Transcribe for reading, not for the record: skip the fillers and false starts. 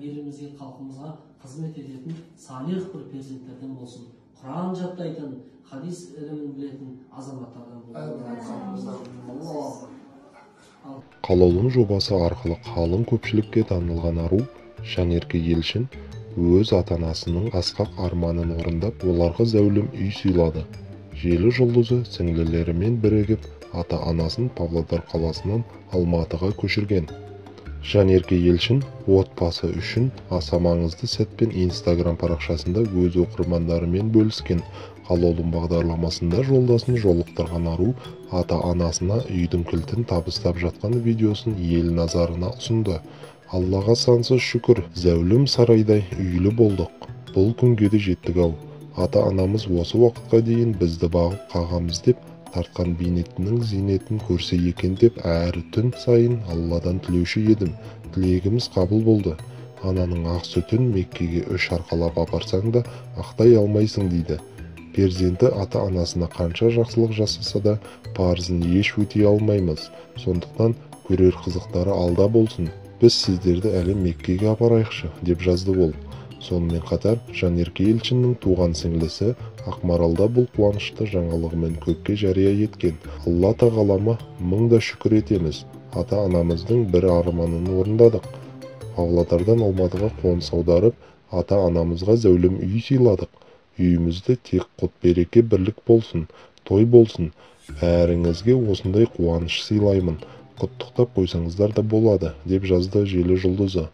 елімізге, халқымызға қызмет ететін салих бір перзенттерден болсын. Құран жаттайтын, хадис ілімін білетін азаматтардан болсын. Қалаулым жобасы арқылы қалың көпшілікке танылған ару Жанерке Елшин өз ата-анасының асқақ арманын орындап, оларға зәулім үй сыйлады. Желі жұлдызы сіңлілерімен бірігіп, ата-анасын Павлодар қаласынан Алматыға көшірген. Жанерке Елшин отбасы үшін аса маңызды сәтпен Instagram парақшасында өз оқырмандарымен бөліскен. Қалаулым бағдарламасында жолдасын жолықтырған ару ата-анасына үйдің кілтін табыстап жатқан видеосын ел назарына ұсынды. Аллаға сансыз шүкір, зәулім сарайдай үйлі болдық. Бұл күнге де жеттік-ау. Ата-анамыз осы уақытқа дейін бізді бағып қағамыз деп тартқан бейнетінің зейнетін көрсе екен деп әрі түн сайын Алладан тілеуші едім. Тілегіміз қабыл болды. Ананың ақ сүтін Меккеге 3 арқалап апарсаң да ақтай алмайсың дейді. Перзенті ата-анасына қанша жақсылық жасаса да парызын еш өтей алмаймыз. Сондықтан көрер қызықтары алда болсын. Біз сіздерді әлі Меккеге апарайықшы деп жазды ол. Сонымен қатар Жанерке Елшиннің туған сіңлісі Ақмаралда бұл қуанышты жаңалығымен көпке жария еткен. Алла тағалама мыңда шүкір етеміз. Ата-анамыздың бір арманын орындадық. Павлодардан Алматыға қоныс аударып, ата-анамызға зәулім үй сыйладық. Үйімізде тек құт береке бірлік болсын, той болсын. Бәріңізге осындай қуаныш сыйлаймын. Құттықтап қойсаңыздар да болады, деп жазды желі жұлдызы.